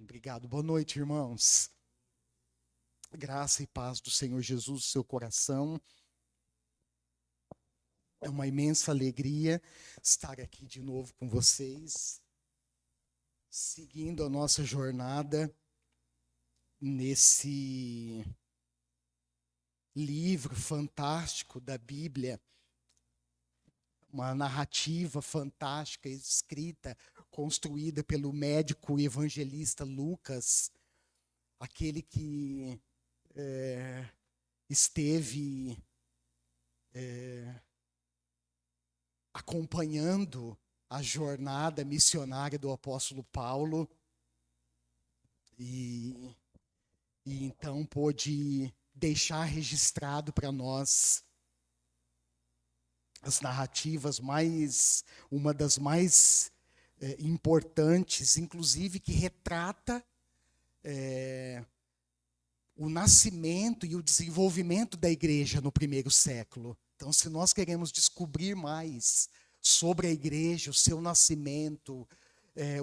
Obrigado. Boa noite, irmãos. Graça e paz do Senhor Jesus no seu coração. É uma imensa alegria estar aqui de novo com vocês, seguindo a nossa jornada nesse livro fantástico da Bíblia, uma narrativa fantástica, escrita, construída pelo médico e evangelista Lucas, aquele que esteve acompanhando a jornada missionária do apóstolo Paulo e então pôde deixar registrado para nós as narrativas uma das mais importantes, inclusive que retrata o nascimento e o desenvolvimento da igreja no primeiro século. Então, se nós queremos descobrir mais sobre a igreja, o seu nascimento,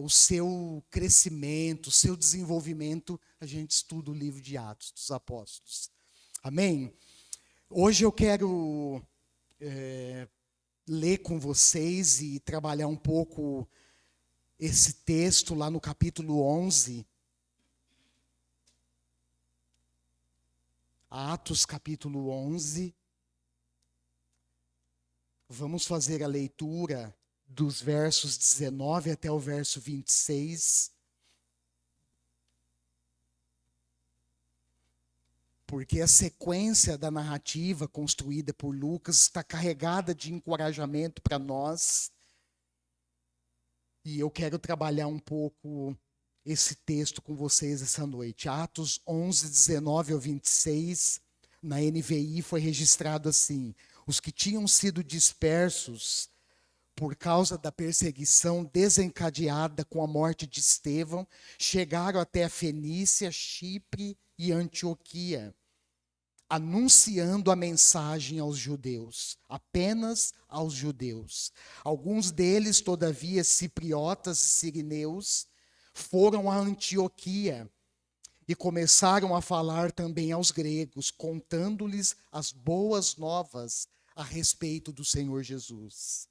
o seu crescimento, o seu desenvolvimento, a gente estuda o livro de Atos dos Apóstolos. Amém? Hoje eu quero ler com vocês e trabalhar um pouco esse texto lá no capítulo 11. Atos, capítulo 11. Vamos fazer a leitura dos versos 19 até o verso 26. Porque a sequência da narrativa construída por Lucas está carregada de encorajamento para nós. E eu quero trabalhar um pouco esse texto com vocês essa noite. Atos 11, 19 ao 26, na NVI foi registrado assim: os que tinham sido dispersos por causa da perseguição desencadeada com a morte de Estevão, chegaram até a Fenícia, Chipre e Antioquia, anunciando a mensagem aos judeus, apenas aos judeus. Alguns deles, todavia, cipriotas e sirineus, foram a Antioquia e começaram a falar também aos gregos, contando-lhes as boas novas a respeito do Senhor Jesus.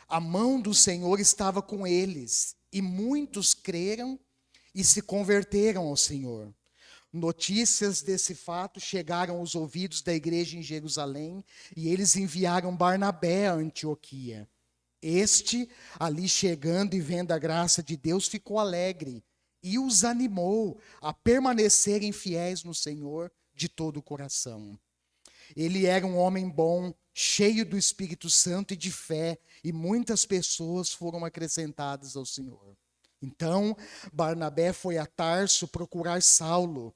A mão do Senhor estava com eles, e muitos creram e se converteram ao Senhor. Notícias desse fato chegaram aos ouvidos da igreja em Jerusalém, e eles enviaram Barnabé a Antioquia. Este, ali chegando e vendo a graça de Deus, ficou alegre e os animou a permanecerem fiéis no Senhor de todo o coração. Ele era um homem bom, cheio do Espírito Santo e de fé, e muitas pessoas foram acrescentadas ao Senhor. Então, Barnabé foi a Tarso procurar Saulo,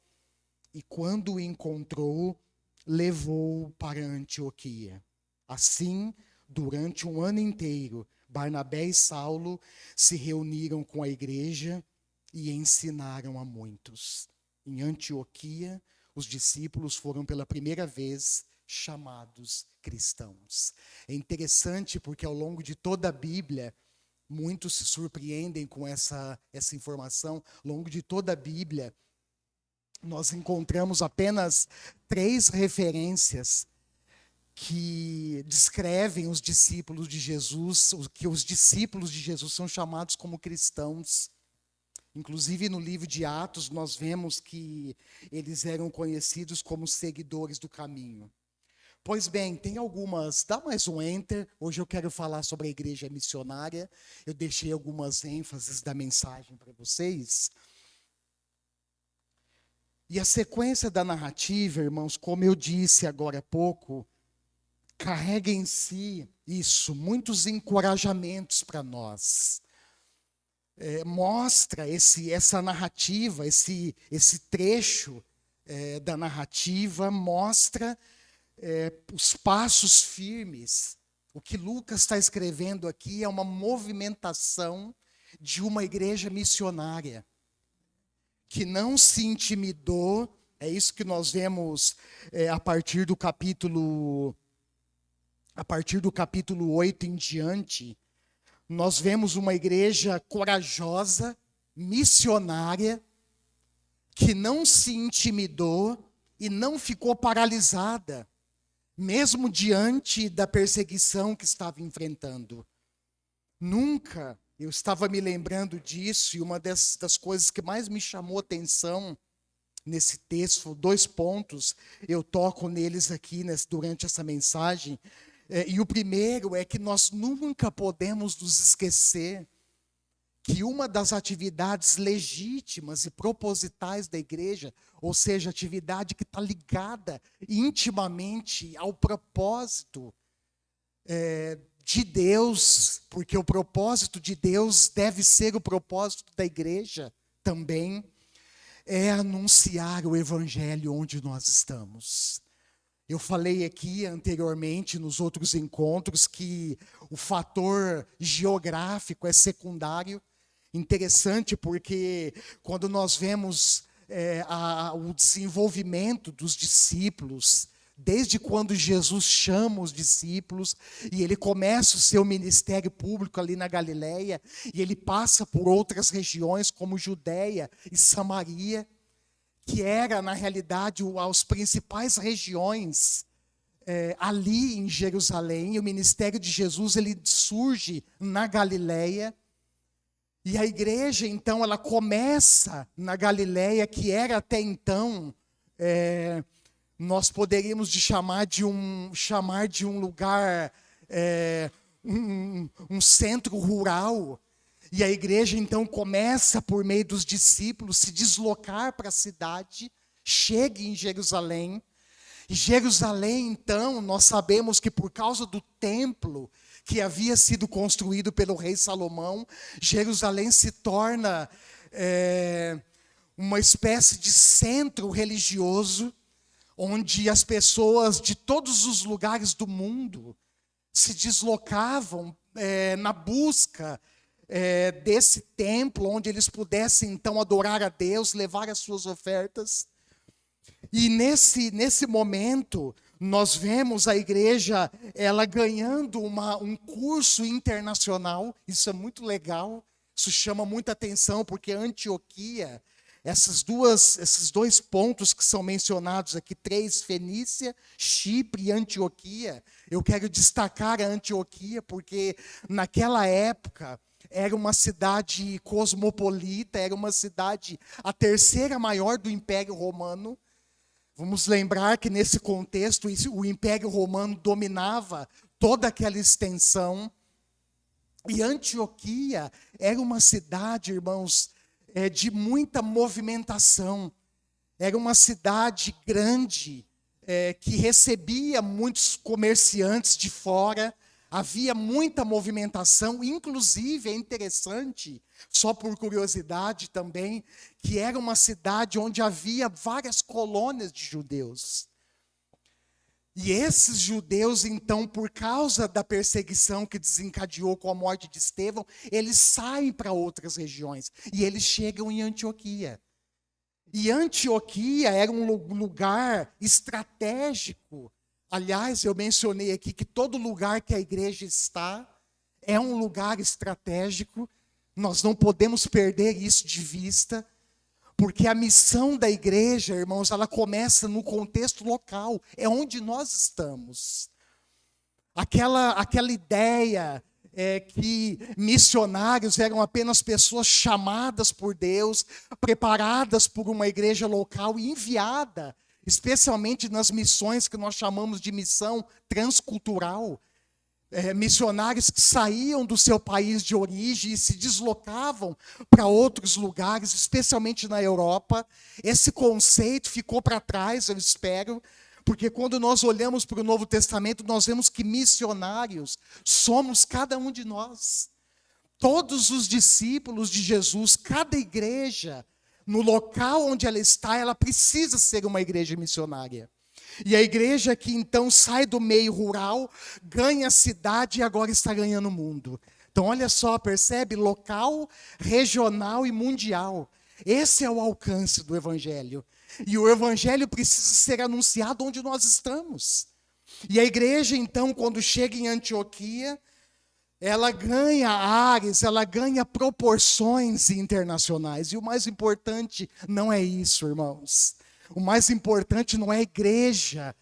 e quando o encontrou, levou-o para Antioquia. Assim, durante um ano inteiro, Barnabé e Saulo se reuniram com a igreja e ensinaram a muitos. Em Antioquia, os discípulos foram pela primeira vez chamados cristãos. É interessante porque ao longo de toda a Bíblia, muitos se surpreendem com essa informação. Ao longo de toda a Bíblia, nós encontramos apenas 3 referências que descrevem os discípulos de Jesus, que os discípulos de Jesus são chamados como cristãos. Inclusive no livro de Atos nós vemos que eles eram conhecidos como seguidores do caminho. Pois bem, tem algumas, dá mais um enter, hoje eu quero falar sobre a igreja missionária, eu deixei algumas ênfases da mensagem para vocês. E a sequência da narrativa, irmãos, como eu disse agora há pouco, carrega em si muitos encorajamentos para nós. Mostra essa narrativa, esse trecho da narrativa, mostra os passos firmes. O que Lucas está escrevendo aqui é uma movimentação de uma igreja missionária, que não se intimidou. É isso que nós vemos a partir do capítulo 8 em diante. Nós vemos uma igreja corajosa, missionária, que não se intimidou e não ficou paralisada, mesmo diante da perseguição que estava enfrentando. Nunca, eu estava me lembrando disso, e uma das coisas que mais me chamou a atenção nesse texto, 2 pontos, eu toco neles aqui durante essa mensagem. E o primeiro é que nós nunca podemos nos esquecer que uma das atividades legítimas e propositais da igreja, ou seja, atividade que está ligada intimamente ao propósito de Deus, porque o propósito de Deus deve ser o propósito da igreja também, é anunciar o evangelho onde nós estamos. Eu falei aqui anteriormente, nos outros encontros, que o fator geográfico é secundário. Interessante porque quando nós vemos o desenvolvimento dos discípulos, desde quando Jesus chama os discípulos e ele começa o seu ministério público ali na Galileia, e ele passa por outras regiões como Judeia e Samaria, que era na realidade as principais regiões ali em Jerusalém. O ministério de Jesus ele surge na Galileia. E a igreja, então, ela começa na Galileia, que era até então, nós poderíamos chamar de um lugar, um centro rural. E a igreja, então, começa, por meio dos discípulos, se deslocar para a cidade, chega em Jerusalém. E Jerusalém, então, nós sabemos que por causa do templo que havia sido construído pelo rei Salomão, Jerusalém se torna uma espécie de centro religioso, onde as pessoas de todos os lugares do mundo se deslocavam na busca desse templo, onde eles pudessem então adorar a Deus, levar as suas ofertas. E nesse momento, nós vemos a igreja ela ganhando um curso internacional. Isso é muito legal, isso chama muita atenção, porque Antioquia, esses 2 pontos que são mencionados aqui, 3, Fenícia, Chipre e Antioquia, eu quero destacar a Antioquia, porque naquela época era uma cidade cosmopolita, era uma cidade, a 3ª maior do Império Romano. Vamos lembrar que nesse contexto o Império Romano dominava toda aquela extensão. E Antioquia era uma cidade, irmãos, de muita movimentação. Era uma cidade grande, que recebia muitos comerciantes de fora. Havia muita movimentação, inclusive é interessante, só por curiosidade também, que era uma cidade onde havia várias colônias de judeus. E esses judeus, então, por causa da perseguição que desencadeou com a morte de Estevão, eles saem para outras regiões e eles chegam em Antioquia. E Antioquia era um lugar estratégico. Aliás, eu mencionei aqui que todo lugar que a igreja está é um lugar estratégico. Nós não podemos perder isso de vista, porque a missão da igreja, irmãos, ela começa no contexto local, é onde nós estamos. Aquela ideia que missionários eram apenas pessoas chamadas por Deus, preparadas por uma igreja local e enviada, especialmente nas missões que nós chamamos de missão transcultural. Missionários que saíam do seu país de origem e se deslocavam para outros lugares, especialmente na Europa. Esse conceito ficou para trás, eu espero, porque quando nós olhamos para o Novo Testamento, nós vemos que missionários somos cada um de nós. Todos os discípulos de Jesus, cada igreja, no local onde ela está, ela precisa ser uma igreja missionária. E a igreja que então sai do meio rural, ganha a cidade e agora está ganhando o mundo. Então olha só, percebe? Local, regional e mundial. Esse é o alcance do evangelho. E o evangelho precisa ser anunciado onde nós estamos. E a igreja então, quando chega em Antioquia, ela ganha ares, ela ganha proporções internacionais. E o mais importante não é isso, irmãos. O mais importante não é a igreja,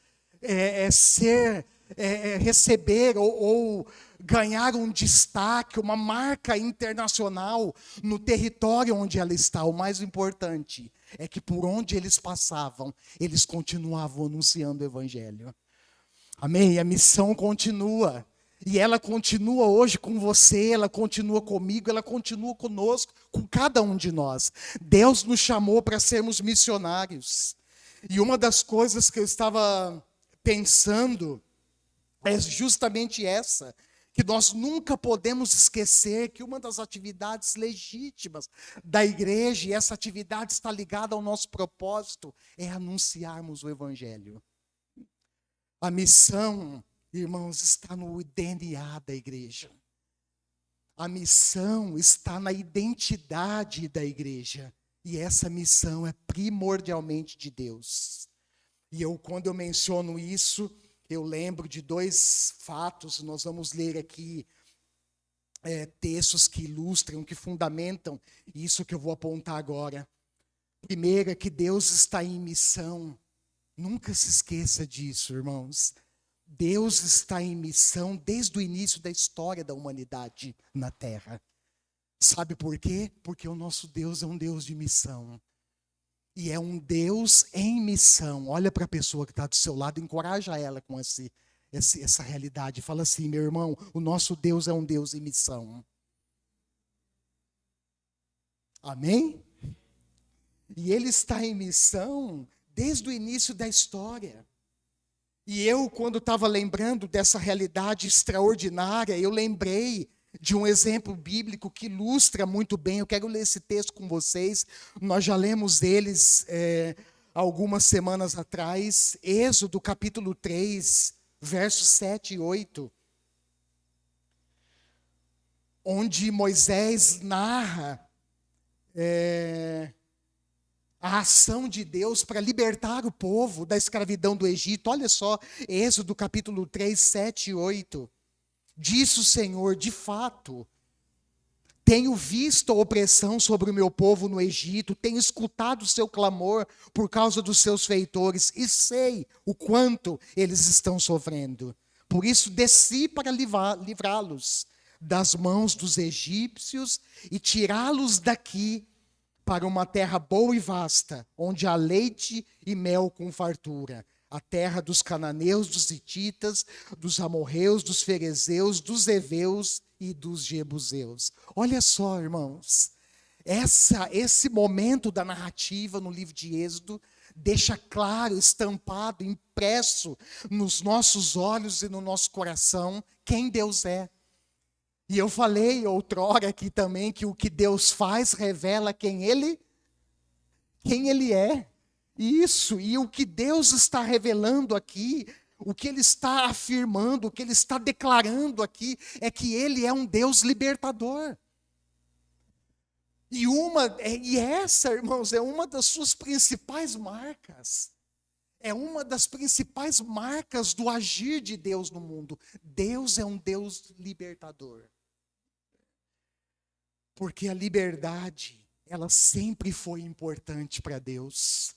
receber ou ganhar um destaque, uma marca internacional no território onde ela está. O mais importante é que por onde eles passavam, eles continuavam anunciando o evangelho. Amém? A missão continua. E ela continua hoje com você, ela continua comigo, ela continua conosco, com cada um de nós. Deus nos chamou para sermos missionários. E uma das coisas que eu estava pensando é justamente essa, que nós nunca podemos esquecer que uma das atividades legítimas da igreja, e essa atividade está ligada ao nosso propósito, é anunciarmos o evangelho. A missão, irmãos, está no DNA da igreja. A missão está na identidade da igreja. E essa missão é primordialmente de Deus. E quando eu menciono isso, eu lembro de dois fatos. Nós vamos ler aqui textos que ilustram, que fundamentam isso que eu vou apontar agora. Primeiro é que Deus está em missão. Nunca se esqueça disso, irmãos. Deus está em missão desde o início da história da humanidade na Terra. Sabe por quê? Porque o nosso Deus é um Deus de missão. E é um Deus em missão. Olha para a pessoa que está do seu lado, encoraja ela com essa realidade. Fala assim, meu irmão, o nosso Deus é um Deus em missão. Amém? E Ele está em missão desde o início da história. E quando estava lembrando dessa realidade extraordinária, eu lembrei de um exemplo bíblico que ilustra muito bem. Eu quero ler esse texto com vocês. Nós já lemos eles algumas semanas atrás. Êxodo capítulo 3, versos 7 e 8. Onde Moisés narra a ação de Deus para libertar o povo da escravidão do Egito. Olha só, Êxodo capítulo 3, 7 e 8. Disse o Senhor, de fato, tenho visto a opressão sobre o meu povo no Egito, tenho escutado o seu clamor por causa dos seus feitores e sei o quanto eles estão sofrendo. Por isso desci para livrá-los das mãos dos egípcios e tirá-los daqui para uma terra boa e vasta, onde há leite e mel com fartura. A terra dos cananeus, dos hititas, dos amorreus, dos ferezeus, dos heveus e dos jebuseus. Olha só, irmãos, esse momento da narrativa no livro de Êxodo deixa claro, estampado, impresso nos nossos olhos e no nosso coração quem Deus é. E eu falei outrora aqui também que o que Deus faz revela quem Ele é. Isso, e o que Deus está revelando aqui, o que Ele está afirmando, o que Ele está declarando aqui, é que Ele é um Deus libertador. E essa, irmãos, é uma das suas principais marcas. É uma das principais marcas do agir de Deus no mundo. Deus é um Deus libertador. Porque a liberdade, ela sempre foi importante para Deus.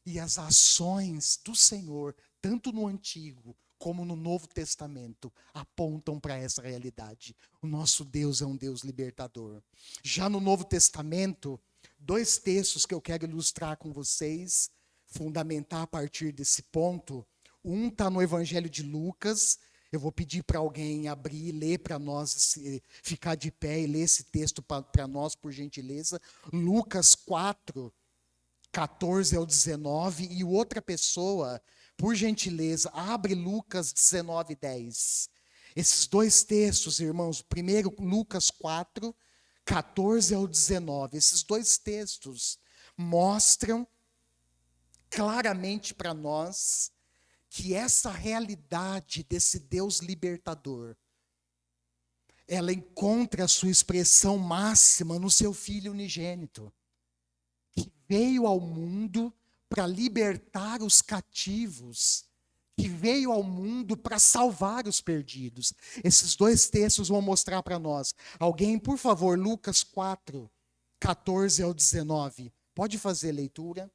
E as ações do Senhor, tanto no Antigo como no Novo Testamento, apontam para essa realidade. O nosso Deus é um Deus libertador. Já no Novo Testamento, dois textos que eu quero ilustrar com vocês, fundamentar a partir desse ponto. Um está no Evangelho de Lucas. Eu vou pedir para alguém abrir e ler para nós, ficar de pé e ler esse texto para nós, por gentileza. Lucas 4, 14 ao 19, e outra pessoa, por gentileza, abre Lucas 19, 10. Esses dois textos, irmãos, primeiro Lucas 4, 14 ao 19, esses dois textos mostram claramente para nós que essa realidade desse Deus libertador, ela encontra a sua expressão máxima no seu Filho unigênito, que veio ao mundo para libertar os cativos, que veio ao mundo para salvar os perdidos. Esses dois textos vão mostrar para nós. Alguém, por favor, Lucas 4, 14 ao 19. Pode fazer leitura.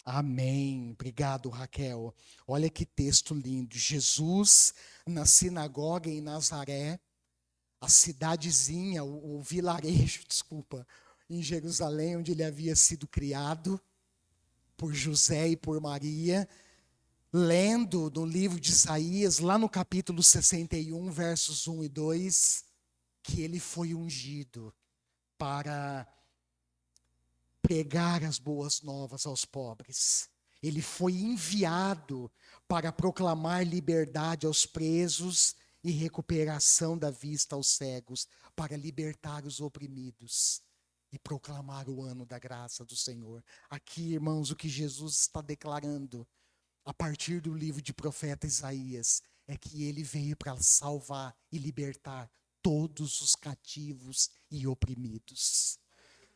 Amém. Obrigado, Raquel. Olha que texto lindo. Jesus na sinagoga em Nazaré, a cidadezinha, o vilarejo, desculpa, em Jerusalém, onde ele havia sido criado por José e por Maria, lendo no livro de Isaías, lá no capítulo 61, versos 1 e 2, que ele foi ungido para pregar as boas novas aos pobres. Ele foi enviado para proclamar liberdade aos presos e recuperação da vista aos cegos, para libertar os oprimidos e proclamar o ano da graça do Senhor. Aqui, irmãos, o que Jesus está declarando a partir do livro de profeta Isaías é que ele veio para salvar e libertar todos os cativos e oprimidos.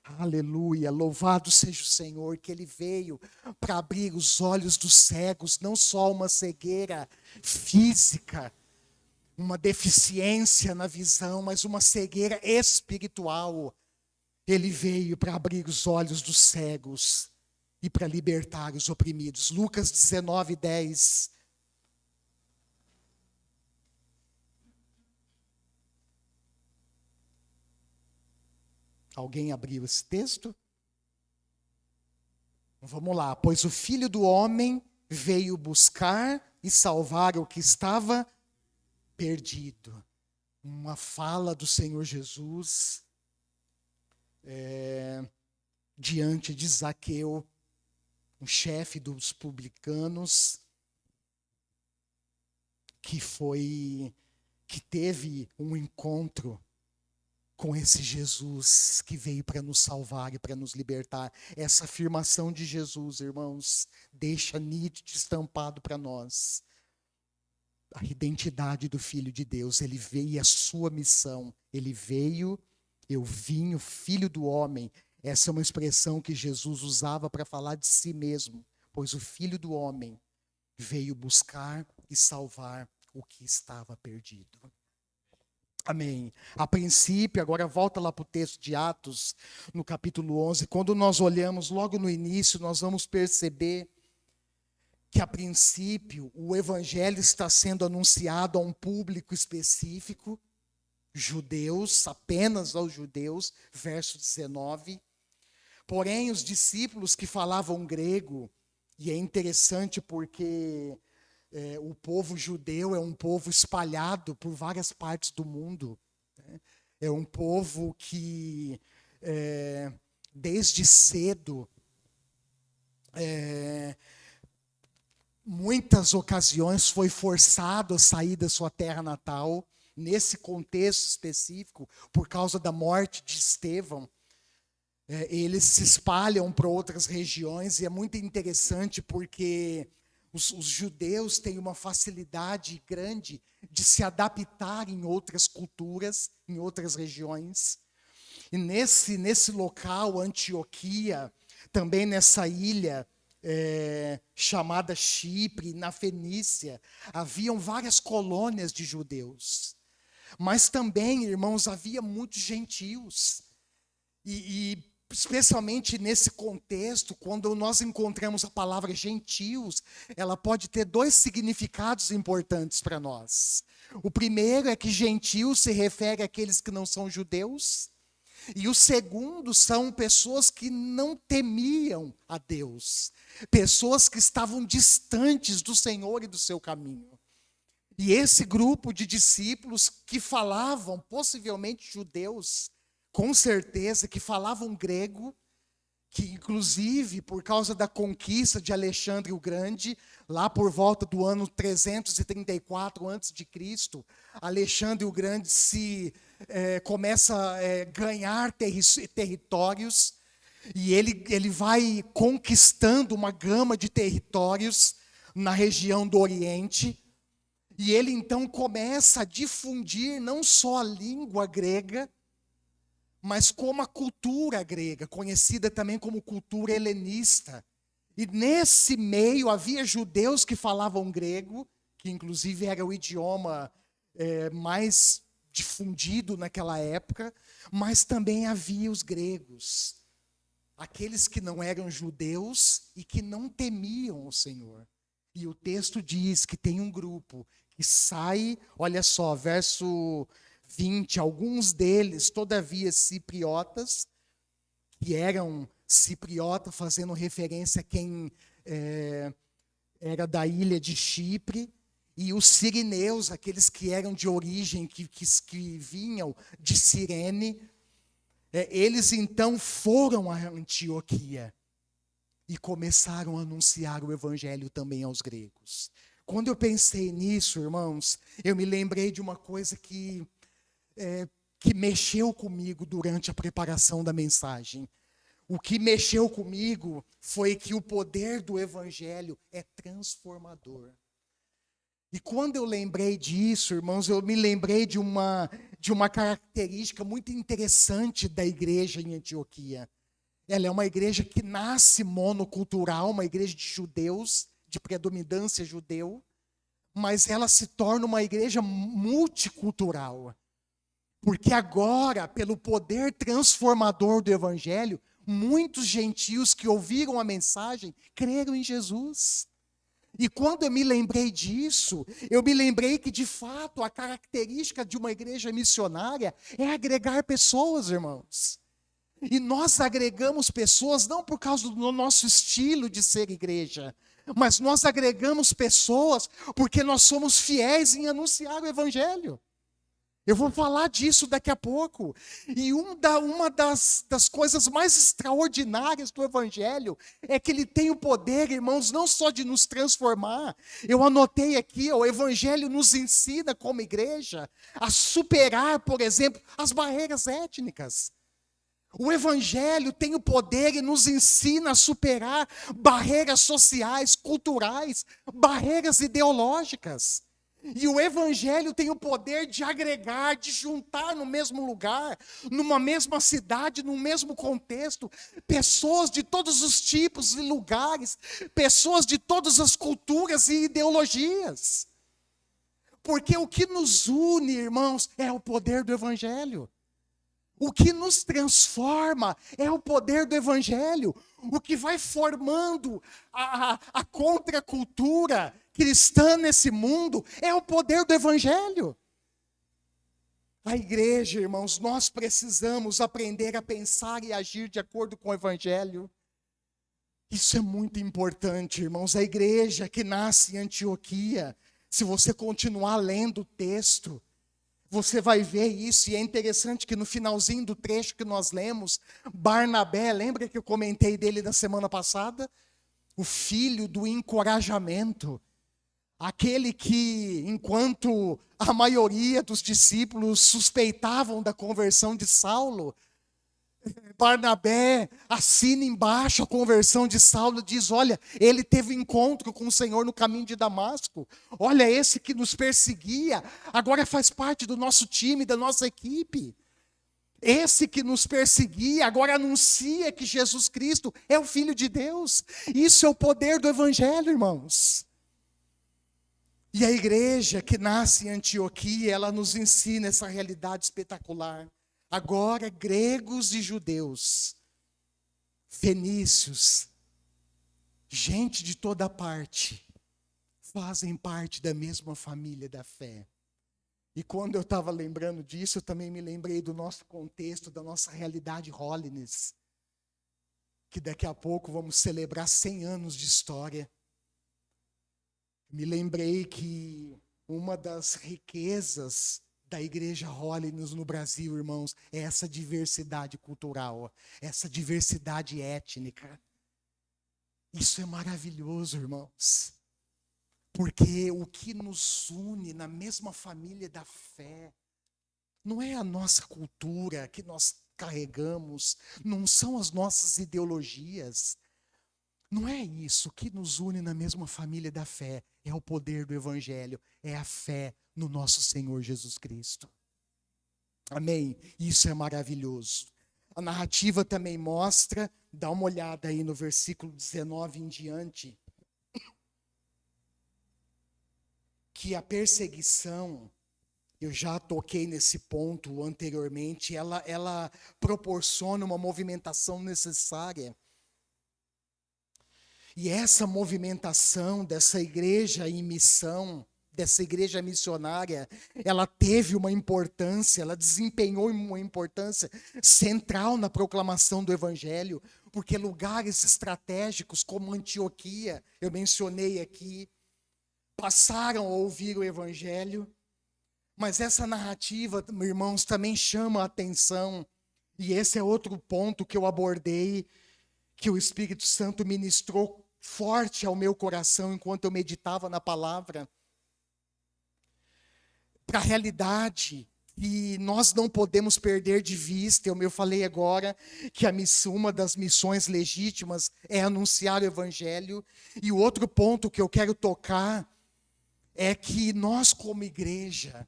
Aleluia, louvado seja o Senhor, que ele veio para abrir os olhos dos cegos, não só uma cegueira física, uma deficiência na visão, mas uma cegueira espiritual. Ele veio para abrir os olhos dos cegos e para libertar os oprimidos. Lucas 19, 10. Alguém abriu esse texto? Vamos lá. Pois o Filho do Homem veio buscar e salvar o que estava perdido. Uma fala do Senhor Jesus diante de Zaqueu, um chefe dos publicanos, que teve um encontro com esse Jesus que veio para nos salvar e para nos libertar. Essa afirmação de Jesus, irmãos, deixa nítido, estampado para nós a identidade do Filho de Deus. Ele veio, a sua missão. Ele veio, eu vim, o Filho do Homem. Essa é uma expressão que Jesus usava para falar de si mesmo, pois o Filho do Homem veio buscar e salvar o que estava perdido. Amém. A princípio, agora volta lá para o texto de Atos, no capítulo 11. Quando nós olhamos logo no início, nós vamos perceber que, a princípio, o evangelho está sendo anunciado a um público específico, judeus, apenas aos judeus, verso 19. Porém, os discípulos que falavam grego, e é interessante porque o povo judeu é um povo espalhado por várias partes do mundo. Né? É um povo que, desde cedo, muitas ocasiões foi forçado a sair da sua terra natal, nesse contexto específico, por causa da morte de Estevão. Eles se espalham para outras regiões, e é muito interessante porque os judeus têm uma facilidade grande de se adaptar em outras culturas, em outras regiões. E nesse local, Antioquia, também nessa ilha chamada Chipre, na Fenícia, haviam várias colônias de judeus. Mas também, irmãos, havia muitos gentios. E especialmente nesse contexto, quando nós encontramos a palavra gentios, ela pode ter dois significados importantes para nós. O primeiro é que gentios se refere àqueles que não são judeus, e o segundo são pessoas que não temiam a Deus, pessoas que estavam distantes do Senhor e do seu caminho. E esse grupo de discípulos que falavam, possivelmente judeus, com certeza, que falavam grego, que inclusive por causa da conquista de Alexandre o Grande, lá por volta do ano 334 a.C., Alexandre o Grande começa a ganhar territórios, e ele vai conquistando uma gama de territórios na região do Oriente, e ele então começa a difundir não só a língua grega, mas como a cultura grega, conhecida também como cultura helenista. E nesse meio havia judeus que falavam grego, que inclusive era o idioma mais difundido naquela época, mas também havia os gregos, aqueles que não eram judeus e que não temiam o Senhor. E o texto diz que tem um grupo que sai, olha só, verso 20, alguns deles, todavia, cipriotas, que eram cipriota, fazendo referência a quem era da ilha de Chipre, e os sirineus, aqueles que eram de origem, que vinham de Cirene, eles então foram a Antioquia e começaram a anunciar o evangelho também aos gregos. Quando eu pensei nisso, irmãos, eu me lembrei de uma coisa que mexeu comigo durante a preparação da mensagem. O que mexeu comigo foi que o poder do evangelho é transformador. E quando eu lembrei disso, irmãos, eu me lembrei de uma característica muito interessante da igreja em Antioquia. Ela é uma igreja que nasce monocultural, uma igreja de judeus, de predominância judeu, mas ela se torna uma igreja multicultural. Porque agora, pelo poder transformador do evangelho, muitos gentios que ouviram a mensagem creram em Jesus. E quando eu me lembrei disso, eu me lembrei que, de fato, a característica de uma igreja missionária é agregar pessoas, irmãos. E nós agregamos pessoas não por causa do nosso estilo de ser igreja, mas nós agregamos pessoas porque nós somos fiéis em anunciar o evangelho. Eu vou falar disso daqui a pouco. E uma das coisas mais extraordinárias do evangelho é que ele tem o poder, irmãos, não só de nos transformar. Eu anotei aqui, o evangelho nos ensina como igreja a superar, por exemplo, as barreiras étnicas. O evangelho tem o poder e nos ensina a superar barreiras sociais, culturais, barreiras ideológicas. E o evangelho tem o poder de agregar, de juntar no mesmo lugar, numa mesma cidade, num mesmo contexto, pessoas de todos os tipos e lugares, pessoas de todas as culturas e ideologias. Porque o que nos une, irmãos, é o poder do evangelho. O que nos transforma é o poder do evangelho. O que vai formando a contracultura cristã nesse mundo é o poder do evangelho. A igreja, irmãos, nós precisamos aprender a pensar e agir de acordo com o evangelho. Isso é muito importante, irmãos. A igreja que nasce em Antioquia, se você continuar lendo o texto, você vai ver isso, e é interessante que no finalzinho do trecho que nós lemos, Barnabé, lembra que eu comentei dele na semana passada? O filho do encorajamento. Aquele que, enquanto a maioria dos discípulos suspeitavam da conversão de Saulo, Barnabé assina embaixo a conversão de Saulo, diz, olha, ele teve encontro com o Senhor no caminho de Damasco. Olha, esse que nos perseguia, agora faz parte do nosso time, da nossa equipe. Esse que nos perseguia, agora anuncia que Jesus Cristo é o Filho de Deus. Isso é o poder do evangelho, irmãos. E a igreja que nasce em Antioquia, ela nos ensina essa realidade espetacular. Agora, gregos e judeus fenícios, gente de toda parte, fazem parte da mesma família da fé. E quando eu estava lembrando disso, eu também me lembrei do nosso contexto, da nossa realidade Holiness, que daqui a pouco vamos celebrar 100 anos de história. Me lembrei que uma das riquezas da igreja Holiness no Brasil, irmãos, é essa diversidade cultural, essa diversidade étnica. Isso é maravilhoso, irmãos. Porque o que nos une na mesma família da fé não é a nossa cultura que nós carregamos, não são as nossas ideologias. Não é isso. O que nos une na mesma família da fé é o poder do Evangelho, é a fé no nosso Senhor Jesus Cristo. Amém? Isso é maravilhoso. A narrativa também mostra, dá uma olhada aí no versículo 19 em diante, que a perseguição, eu já toquei nesse ponto anteriormente, ela proporciona uma movimentação necessária. E essa movimentação dessa igreja em missão, dessa igreja missionária, ela teve uma importância, ela desempenhou uma importância central na proclamação do Evangelho, porque lugares estratégicos como Antioquia, eu mencionei aqui, passaram a ouvir o Evangelho. Mas essa narrativa, irmãos, também chama a atenção, e esse é outro ponto que eu abordei, que o Espírito Santo ministrou forte ao meu coração enquanto eu meditava na palavra, para a realidade que nós não podemos perder de vista. Eu falei agora que uma das missões legítimas é anunciar o Evangelho, e o outro ponto que eu quero tocar é que nós como igreja,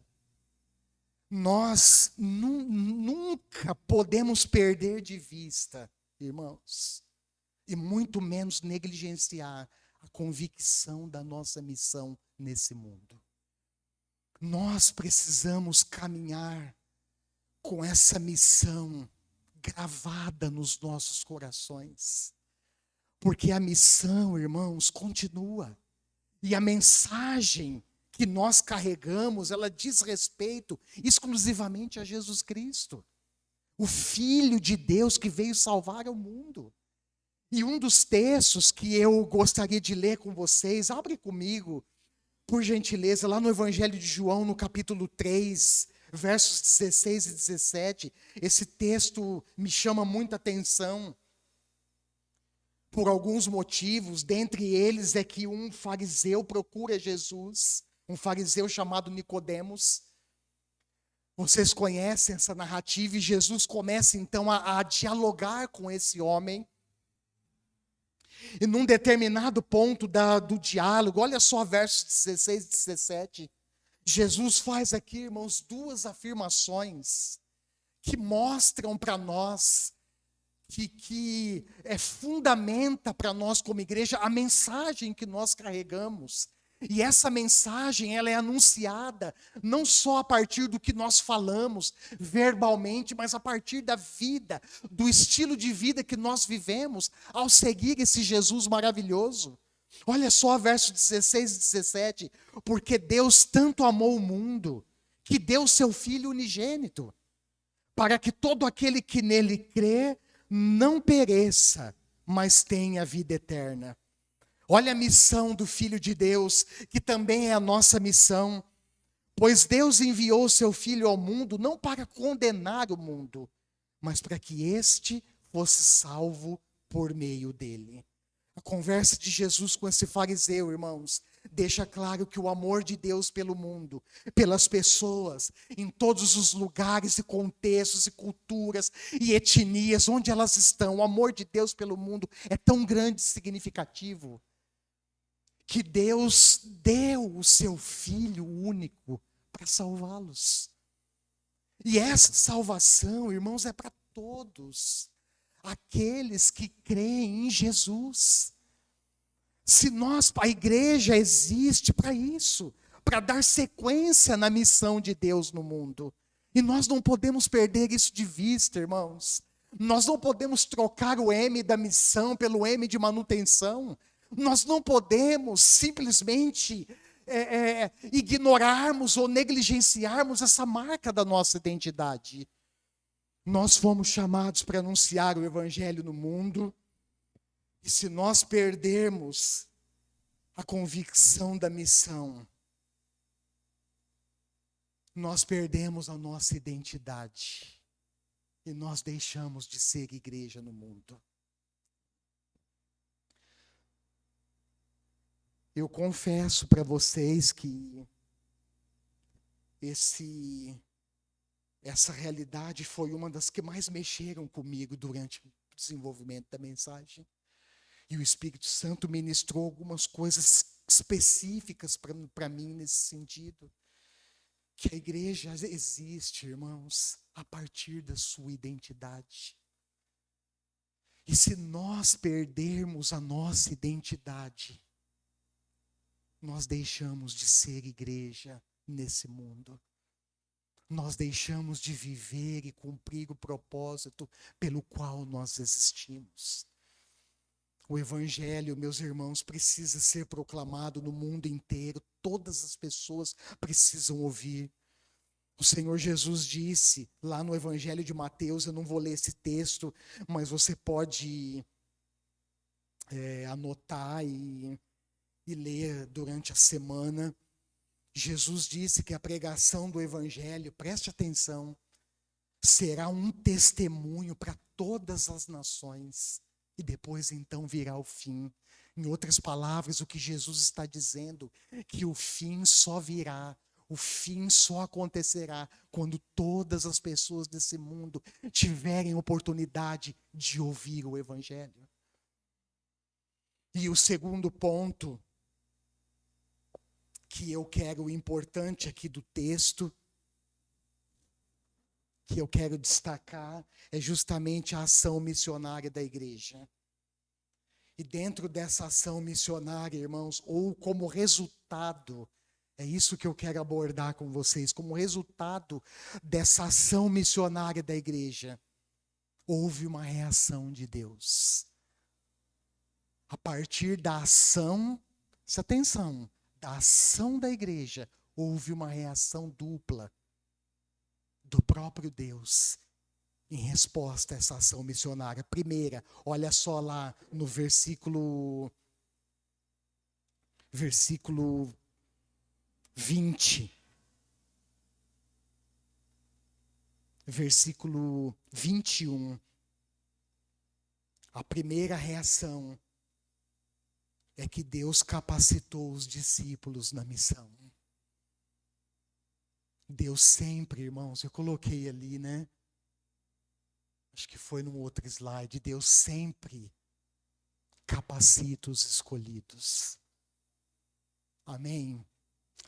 nós nunca podemos perder de vista, irmãos, e muito menos negligenciar a convicção da nossa missão nesse mundo. Nós precisamos caminhar com essa missão gravada nos nossos corações, porque a missão, irmãos, continua, e a mensagem que nós carregamos, ela diz respeito exclusivamente a Jesus Cristo, o Filho de Deus que veio salvar o mundo. E um dos textos que eu gostaria de ler com vocês, abre comigo, por gentileza, lá no Evangelho de João, no capítulo 3, versos 16 e 17. Esse texto me chama muita atenção, por alguns motivos. Dentre eles é que um fariseu procura Jesus, um fariseu chamado Nicodemos. Vocês conhecem essa narrativa, e Jesus começa então a dialogar com esse homem. E num determinado ponto do diálogo, olha só versos 16 e 17, Jesus faz aqui, irmãos, duas afirmações que mostram para nós, que fundamenta para nós como igreja a mensagem que nós carregamos. E essa mensagem, ela é anunciada não só a partir do que nós falamos verbalmente, mas a partir da vida, do estilo de vida que nós vivemos ao seguir esse Jesus maravilhoso. Olha só versos 16 e 17. Porque Deus tanto amou o mundo, que deu seu Filho unigênito, para que todo aquele que nele crê não pereça, mas tenha vida eterna. Olha a missão do Filho de Deus, que também é a nossa missão. Pois Deus enviou o seu Filho ao mundo, não para condenar o mundo, mas para que este fosse salvo por meio dele. A conversa de Jesus com esse fariseu, irmãos, deixa claro que o amor de Deus pelo mundo, pelas pessoas, em todos os lugares e contextos e culturas e etnias onde elas estão, o amor de Deus pelo mundo é tão grande e significativo, que Deus deu o seu Filho único para salvá-los. E essa salvação, irmãos, é para todos aqueles que creem em Jesus. A igreja existe para isso, para dar sequência na missão de Deus no mundo. E nós não podemos perder isso de vista, irmãos. Nós não podemos trocar o M da missão pelo M de manutenção. Nós não podemos simplesmente ignorarmos ou negligenciarmos essa marca da nossa identidade. Nós fomos chamados para anunciar o evangelho no mundo, e se nós perdermos a convicção da missão, nós perdemos a nossa identidade e nós deixamos de ser igreja no mundo. Eu confesso para vocês que essa realidade foi uma das que mais mexeram comigo durante o desenvolvimento da mensagem. E o Espírito Santo ministrou algumas coisas específicas para mim nesse sentido. Que a igreja existe, irmãos, a partir da sua identidade. E se nós perdermos a nossa identidade, nós deixamos de ser igreja nesse mundo. Nós deixamos de viver e cumprir o propósito pelo qual nós existimos. O evangelho, meus irmãos, precisa ser proclamado no mundo inteiro. Todas as pessoas precisam ouvir. O Senhor Jesus disse lá no evangelho de Mateus, eu não vou ler esse texto, mas você pode anotar e ler durante a semana. Jesus disse que a pregação do evangelho, preste atenção, será um testemunho para todas as nações. E depois então virá o fim. Em outras palavras, o que Jesus está dizendo, que o fim só virá, o fim só acontecerá quando todas as pessoas desse mundo tiverem oportunidade de ouvir o evangelho. E o segundo ponto que eu quero, importante aqui do texto, que eu quero destacar, é justamente a ação missionária da igreja. E dentro dessa ação missionária, irmãos, ou como resultado, é isso que eu quero abordar com vocês, como resultado dessa ação missionária da igreja, houve uma reação de Deus. A partir da ação, presta atenção, da ação da igreja, houve uma reação dupla do próprio Deus em resposta a essa ação missionária. Primeira, olha só lá no versículo 20. Versículo 21. A primeira reação é que Deus capacitou os discípulos na missão. Deus sempre, irmãos, eu coloquei ali, né? Acho que foi num outro slide. Deus sempre capacita os escolhidos. Amém?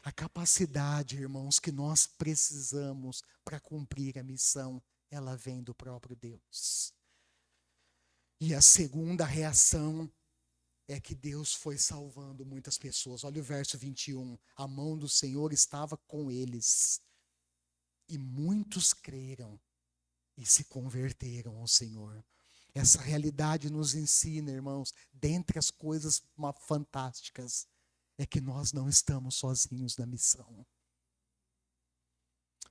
A capacidade, irmãos, que nós precisamos para cumprir a missão, ela vem do próprio Deus. E a segunda reação é que Deus foi salvando muitas pessoas. Olha o verso 21. A mão do Senhor estava com eles. E muitos creram e se converteram ao Senhor. Essa realidade nos ensina, irmãos, dentre as coisas fantásticas, é que nós não estamos sozinhos na missão.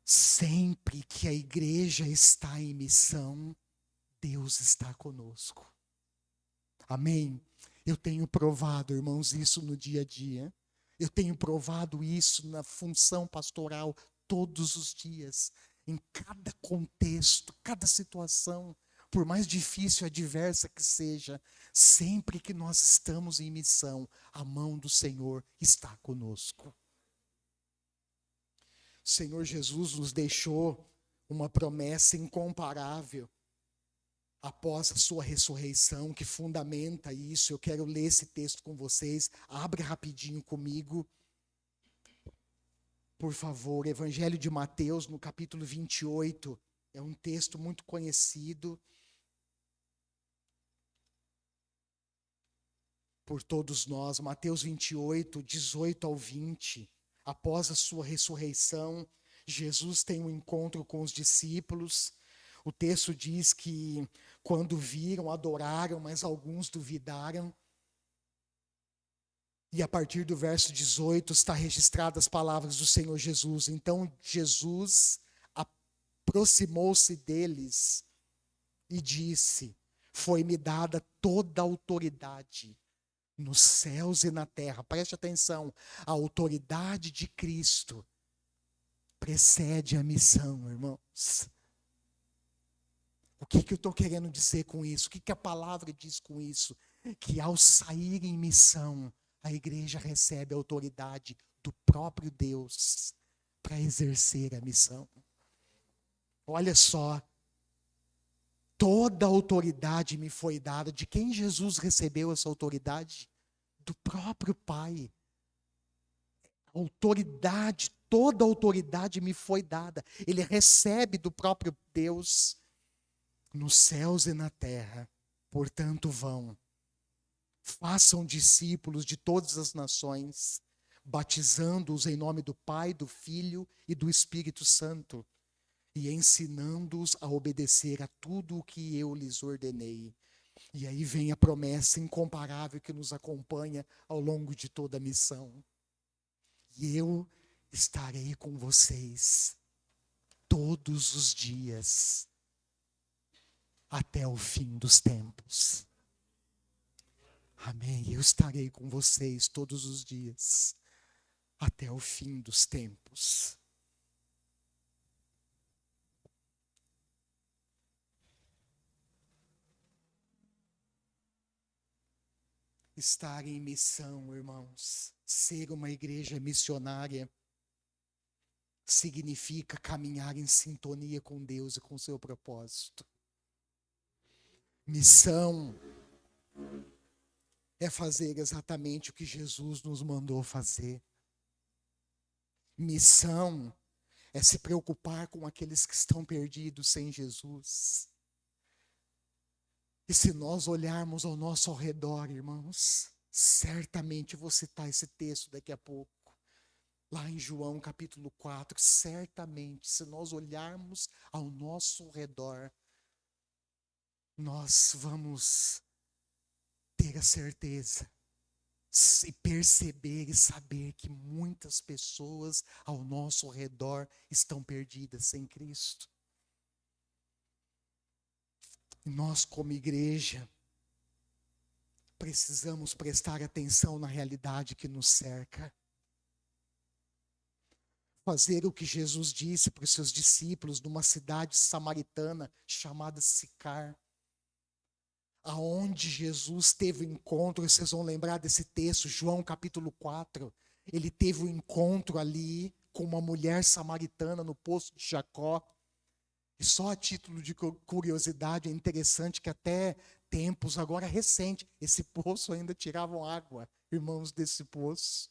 Sempre que a igreja está em missão, Deus está conosco. Amém? Eu tenho provado, irmãos, isso no dia a dia. Eu tenho provado isso na função pastoral todos os dias. Em cada contexto, cada situação, por mais difícil e adversa que seja, sempre que nós estamos em missão, a mão do Senhor está conosco. O Senhor Jesus nos deixou uma promessa incomparável após a sua ressurreição, que fundamenta isso. Eu quero ler esse texto com vocês. Abre rapidinho comigo. Por favor, Evangelho de Mateus, no capítulo 28. É um texto muito conhecido por todos nós. Mateus 28, 18 ao 20. Após a sua ressurreição, Jesus tem um encontro com os discípulos. O texto diz que quando viram, adoraram, mas alguns duvidaram. E a partir do verso 18 está registradas as palavras do Senhor Jesus. Então Jesus aproximou-se deles e disse: foi-me dada toda a autoridade nos céus e na terra. Preste atenção, a autoridade de Cristo precede a missão, irmãos. O que eu estou querendo dizer com isso? O que a palavra diz com isso? Que ao sair em missão, a igreja recebe a autoridade do próprio Deus para exercer a missão. Olha só, toda a autoridade me foi dada. De quem Jesus recebeu essa autoridade? Do próprio Pai. Autoridade, toda a autoridade me foi dada. Ele recebe do próprio Deus nos céus e na terra. Portanto, vão. Façam discípulos de todas as nações, batizando-os em nome do Pai, do Filho e do Espírito Santo, e ensinando-os a obedecer a tudo o que eu lhes ordenei. E aí vem a promessa incomparável que nos acompanha ao longo de toda a missão. E eu estarei com vocês todos os dias, até o fim dos tempos. Amém. Eu estarei com vocês todos os dias, até o fim dos tempos. Estar em missão, irmãos, ser uma igreja missionária, significa caminhar em sintonia com Deus e com seu propósito. Missão é fazer exatamente o que Jesus nos mandou fazer. Missão é se preocupar com aqueles que estão perdidos sem Jesus. E se nós olharmos ao nosso redor, irmãos, certamente vou citar esse texto daqui a pouco, lá em João capítulo 4, certamente, se nós olharmos ao nosso redor, nós vamos ter a certeza e perceber e saber que muitas pessoas ao nosso redor estão perdidas sem Cristo. E nós, como igreja, precisamos prestar atenção na realidade que nos cerca. Fazer o que Jesus disse para os seus discípulos numa cidade samaritana chamada Sicar, aonde Jesus teve o encontro. Vocês vão lembrar desse texto, João capítulo 4. Ele teve um encontro ali com uma mulher samaritana no poço de Jacó. E só a título de curiosidade, é interessante que até tempos agora recentes, esse poço ainda tiravam água, irmãos, desse poço.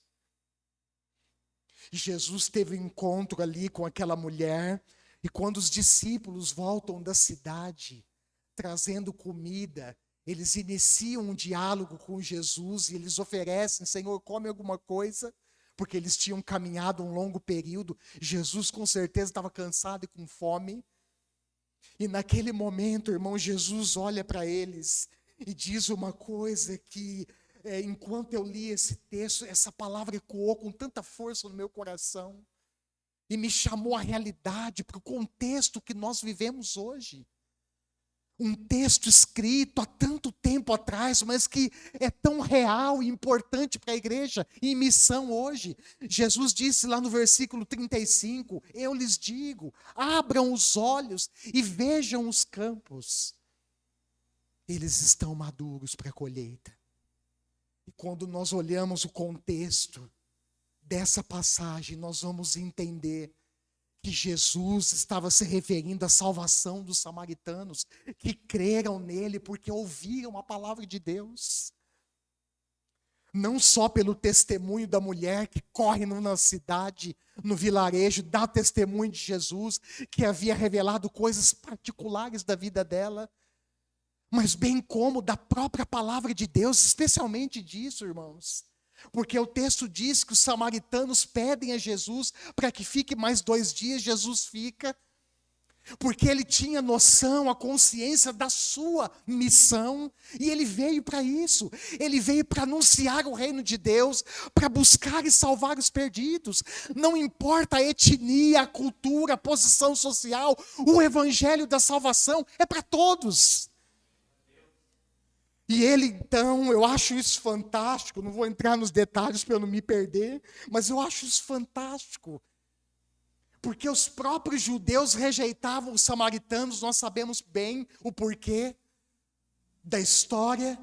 E Jesus teve um encontro ali com aquela mulher, e quando os discípulos voltam da cidade, trazendo comida, eles iniciam um diálogo com Jesus e eles oferecem: Senhor, come alguma coisa, porque eles tinham caminhado um longo período. Jesus com certeza estava cansado e com fome. E naquele momento, irmão, Jesus olha para eles e diz uma coisa que, enquanto eu li esse texto, essa palavra ecoou com tanta força no meu coração e me chamou à realidade, para o contexto que nós vivemos hoje. Um texto escrito há tanto tempo atrás, mas que é tão real e importante para a igreja em missão hoje. Jesus disse lá no versículo 35, eu lhes digo, abram os olhos e vejam os campos. Eles estão maduros para a colheita. E quando nós olhamos o contexto dessa passagem, nós vamos entender que Jesus estava se referindo à salvação dos samaritanos, que creram nele porque ouviram a palavra de Deus. Não só pelo testemunho da mulher que corre na cidade, no vilarejo, dá testemunho de Jesus, que havia revelado coisas particulares da vida dela, mas bem como da própria palavra de Deus, especialmente disso, irmãos. Porque o texto diz que os samaritanos pedem a Jesus para que fique mais 2 dias, Jesus fica. Porque ele tinha noção, a consciência da sua missão, e ele veio para isso. Ele veio para anunciar o reino de Deus, para buscar e salvar os perdidos. Não importa a etnia, a cultura, a posição social, o evangelho da salvação é para todos. E ele, então, eu acho isso fantástico, não vou entrar nos detalhes para eu não me perder, mas eu acho isso fantástico. Porque os próprios judeus rejeitavam os samaritanos, nós sabemos bem o porquê da história,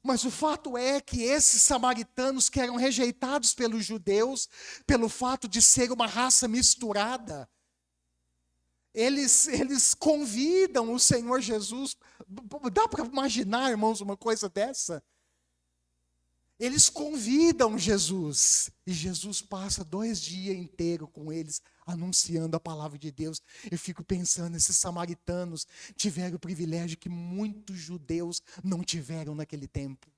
mas o fato é que esses samaritanos que eram rejeitados pelos judeus, pelo fato de ser uma raça misturada, eles convidam o Senhor Jesus. Dá para imaginar, irmãos, uma coisa dessa? Eles convidam Jesus, e Jesus passa 2 dias inteiros com eles, anunciando a palavra de Deus. Eu fico pensando, esses samaritanos tiveram o privilégio que muitos judeus não tiveram naquele tempo.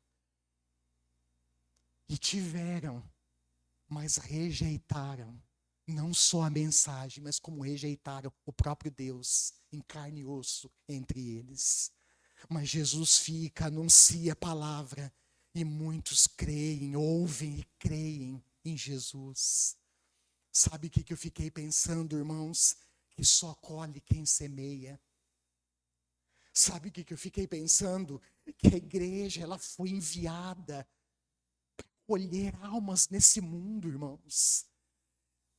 E tiveram, mas rejeitaram, não só a mensagem, mas como rejeitaram o próprio Deus, em carne e osso entre eles. Mas Jesus fica, anuncia a palavra, e muitos creem, ouvem e creem em Jesus. Sabe o que eu fiquei pensando, irmãos? Que só colhe quem semeia. Sabe o que eu fiquei pensando? Que a igreja, ela foi enviada para colher almas nesse mundo, irmãos.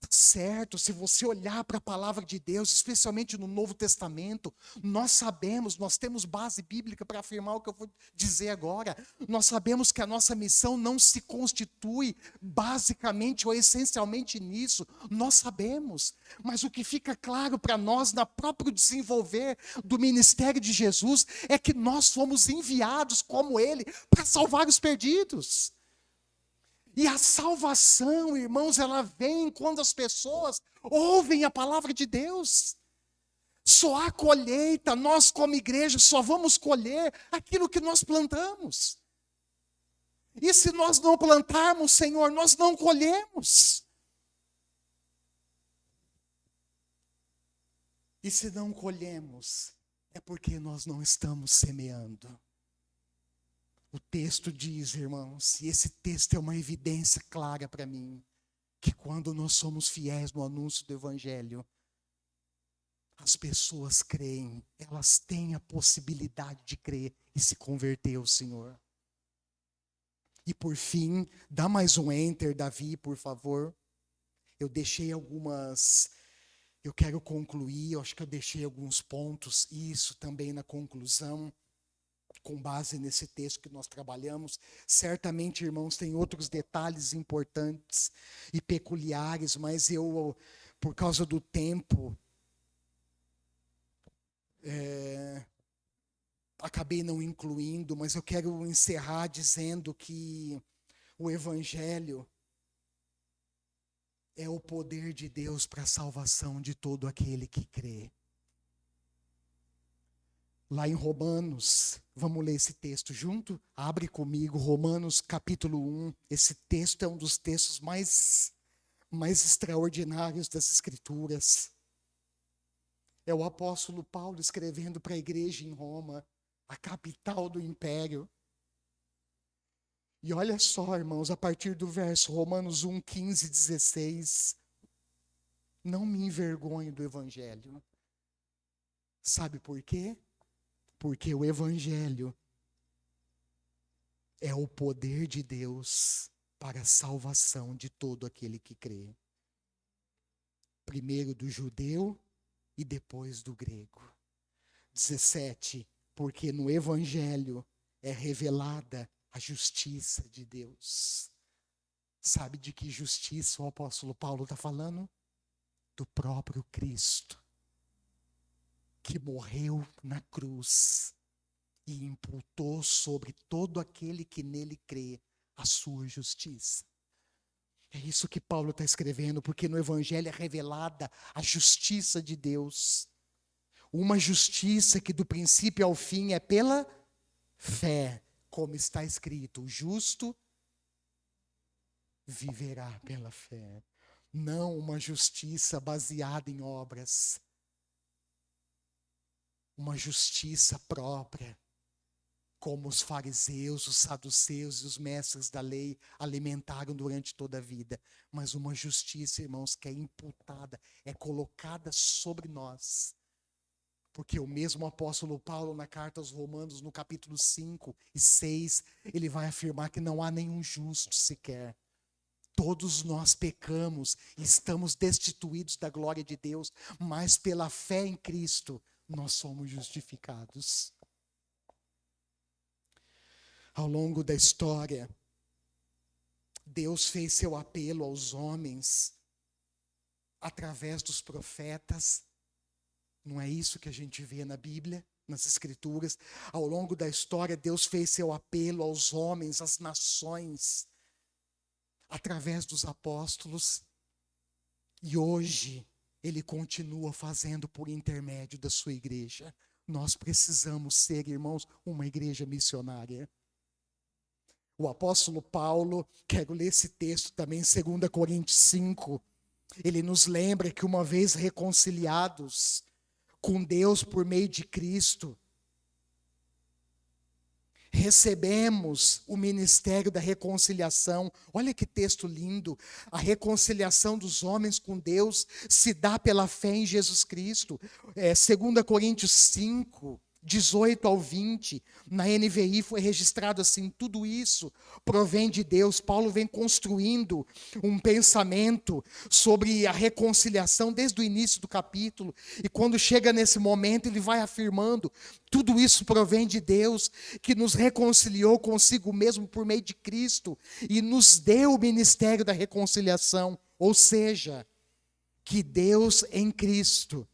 Certo, se você olhar para a palavra de Deus, especialmente no Novo Testamento, nós sabemos, nós temos base bíblica para afirmar o que eu vou dizer agora. Nós sabemos que a nossa missão não se constitui basicamente ou essencialmente nisso, nós sabemos. Mas o que fica claro para nós, no próprio desenvolver do ministério de Jesus, é que nós fomos enviados como Ele para salvar os perdidos. E a salvação, irmãos, ela vem quando as pessoas ouvem a palavra de Deus. Só há colheita, nós como igreja só vamos colher aquilo que nós plantamos. E se nós não plantarmos, Senhor, nós não colhemos. E se não colhemos, é porque nós não estamos semeando. O texto diz, irmãos, e esse texto é uma evidência clara para mim, que quando nós somos fiéis no anúncio do Evangelho, as pessoas creem, elas têm a possibilidade de crer e se converter ao Senhor. E por fim, dá mais um enter, Davi, por favor. Eu deixei algumas, eu quero concluir, eu acho que eu deixei alguns pontos, isso também na conclusão. Com base nesse texto que nós trabalhamos, certamente, irmãos, tem outros detalhes importantes e peculiares, mas eu, por causa do tempo, acabei não incluindo, mas eu quero encerrar dizendo que o Evangelho é o poder de Deus para a salvação de todo aquele que crê. Lá em Romanos, vamos ler esse texto junto? Abre comigo, Romanos capítulo 1. Esse texto é um dos textos mais extraordinários das Escrituras. É o apóstolo Paulo escrevendo para a igreja em Roma, a capital do império. E olha só, irmãos, a partir do verso Romanos 1, 15 e 16. Não me envergonhe do Evangelho. Sabe por quê? Porque o Evangelho é o poder de Deus para a salvação de todo aquele que crê. Primeiro do judeu e depois do grego. 17. Porque no Evangelho é revelada a justiça de Deus. Sabe de que justiça o apóstolo Paulo está falando? Do próprio Cristo, que morreu na cruz e imputou sobre todo aquele que nele crê a sua justiça. É isso que Paulo está escrevendo, porque no Evangelho é revelada a justiça de Deus. Uma justiça que do princípio ao fim é pela fé, como está escrito, o justo viverá pela fé. Não uma justiça baseada em obras, uma justiça própria, como os fariseus, os saduceus e os mestres da lei alimentaram durante toda a vida. Mas uma justiça, irmãos, que é imputada, é colocada sobre nós. Porque o mesmo apóstolo Paulo, na carta aos Romanos, no capítulo 5 e 6, ele vai afirmar que não há nenhum justo sequer. Todos nós pecamos e estamos destituídos da glória de Deus, mas pela fé em Cristo, nós somos justificados. Ao longo da história, Deus fez seu apelo aos homens através dos profetas. Não é isso que a gente vê na Bíblia, nas Escrituras? Ao longo da história, Deus fez seu apelo aos homens, às nações, através dos apóstolos. E hoje, Ele continua fazendo por intermédio da sua igreja. Nós precisamos ser, irmãos, uma igreja missionária. O apóstolo Paulo, quero ler esse texto também, 2 Coríntios 5, ele nos lembra que uma vez reconciliados com Deus por meio de Cristo, recebemos o ministério da reconciliação. Olha que texto lindo. A reconciliação dos homens com Deus se dá pela fé em Jesus Cristo. 2 Coríntios 5, 18 ao 20, na NVI foi registrado assim: tudo isso provém de Deus. Paulo vem construindo um pensamento sobre a reconciliação desde o início do capítulo, e quando chega nesse momento ele vai afirmando: tudo isso provém de Deus, que nos reconciliou consigo mesmo por meio de Cristo e nos deu o ministério da reconciliação. Ou seja, que Deus em Cristo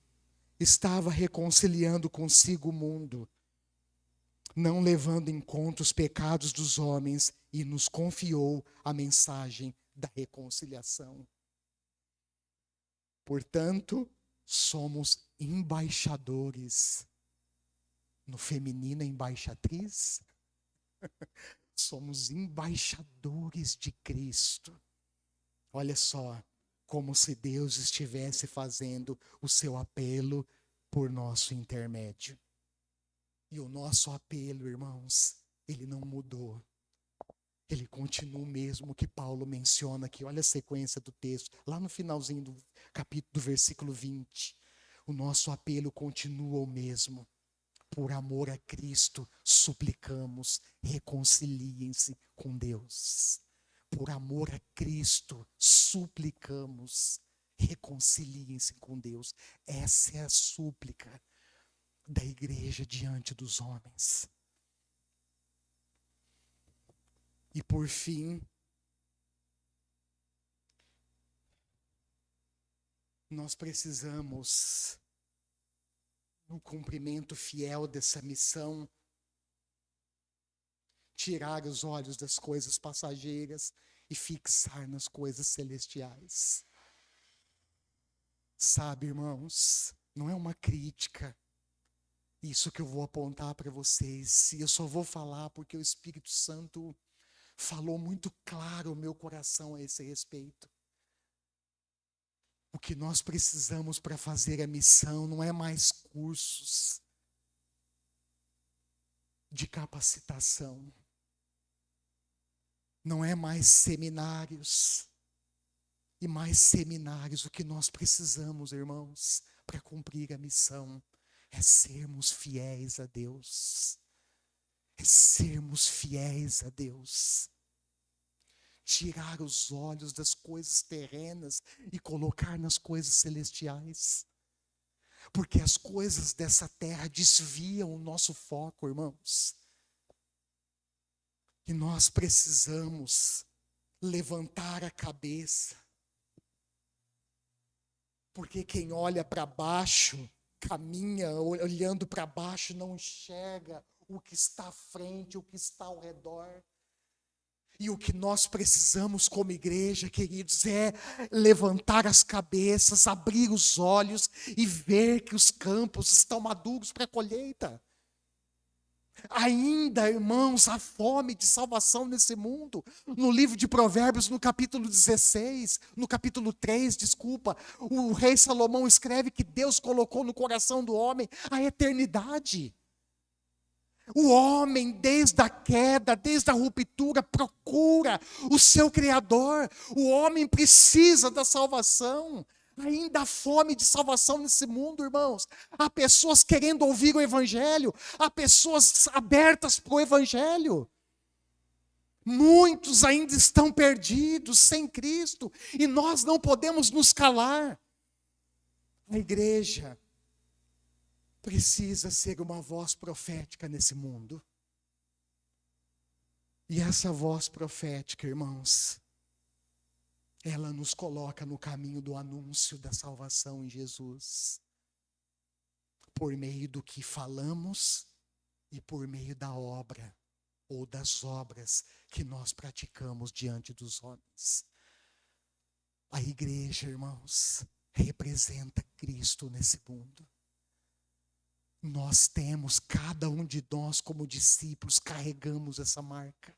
estava reconciliando consigo o mundo, não levando em conta os pecados dos homens, e nos confiou a mensagem da reconciliação. Portanto, somos embaixadores. No feminino, embaixatriz. Somos embaixadores de Cristo. Olha só, como se Deus estivesse fazendo o seu apelo por nosso intermédio. E o nosso apelo, irmãos, ele não mudou. Ele continua o mesmo que Paulo menciona aqui. Olha a sequência do texto, lá no finalzinho do capítulo, do versículo 20. O nosso apelo continua o mesmo. Por amor a Cristo, suplicamos, reconciliem-se com Deus. Por amor a Cristo, suplicamos, reconciliem-se com Deus. Essa é a súplica da igreja diante dos homens. E por fim, nós precisamos, no cumprimento fiel dessa missão, tirar os olhos das coisas passageiras e fixar nas coisas celestiais. Sabe, irmãos, não é uma crítica isso que eu vou apontar para vocês. E eu só vou falar porque o Espírito Santo falou muito claro o meu coração a esse respeito. O que nós precisamos para fazer a missão não é mais cursos de capacitação. Não é mais seminários. E mais seminários. O que nós precisamos, irmãos, para cumprir a missão é sermos fiéis a Deus. É sermos fiéis a Deus. Tirar os olhos das coisas terrenas e colocar nas coisas celestiais. Porque as coisas dessa terra desviam o nosso foco, irmãos. E nós precisamos levantar a cabeça. Porque quem olha para baixo, caminha olhando para baixo, não enxerga o que está à frente, o que está ao redor. E o que nós precisamos como igreja, queridos, é levantar as cabeças, abrir os olhos e ver que os campos estão maduros para a colheita. Ainda, irmãos, há fome de salvação nesse mundo. No livro de Provérbios, no capítulo 16, no capítulo 3, desculpa, o rei Salomão escreve que Deus colocou no coração do homem a eternidade. O homem, desde a queda, desde a ruptura, procura o seu Criador. O homem precisa da salvação. Ainda há fome de salvação nesse mundo, irmãos. Há pessoas querendo ouvir o Evangelho. Há pessoas abertas para o Evangelho. Muitos ainda estão perdidos, sem Cristo. E nós não podemos nos calar. A igreja precisa ser uma voz profética nesse mundo. E essa voz profética, irmãos, ela nos coloca no caminho do anúncio da salvação em Jesus. Por meio do que falamos e por meio da obra, ou das obras que nós praticamos diante dos homens. A igreja, irmãos, representa Cristo nesse mundo. Nós temos, cada um de nós como discípulos, carregamos essa marca.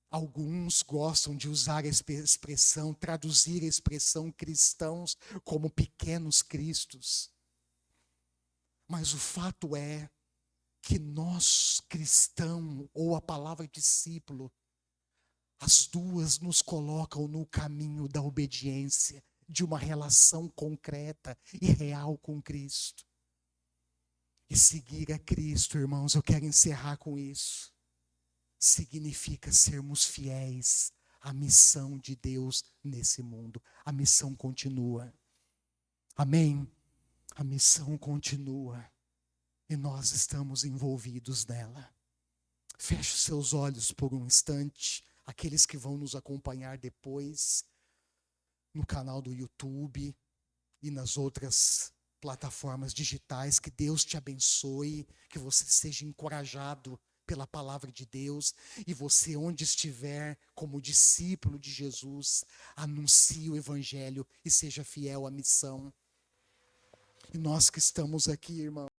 Alguns gostam de usar a expressão, traduzir a expressão cristãos como pequenos cristos. Mas o fato é que nós, cristão, ou a palavra discípulo, as duas nos colocam no caminho da obediência, de uma relação concreta e real com Cristo. E seguir a Cristo, irmãos, eu quero encerrar com isso. Significa sermos fiéis à missão de Deus nesse mundo. A missão continua. Amém? A missão continua. E nós estamos envolvidos nela. Feche os seus olhos por um instante. Aqueles que vão nos acompanhar depois, no canal do YouTube e nas outras plataformas digitais, que Deus te abençoe, que você seja encorajado pela palavra de Deus, e você, onde estiver, como discípulo de Jesus, anuncie o Evangelho e seja fiel à missão. E nós que estamos aqui, irmão,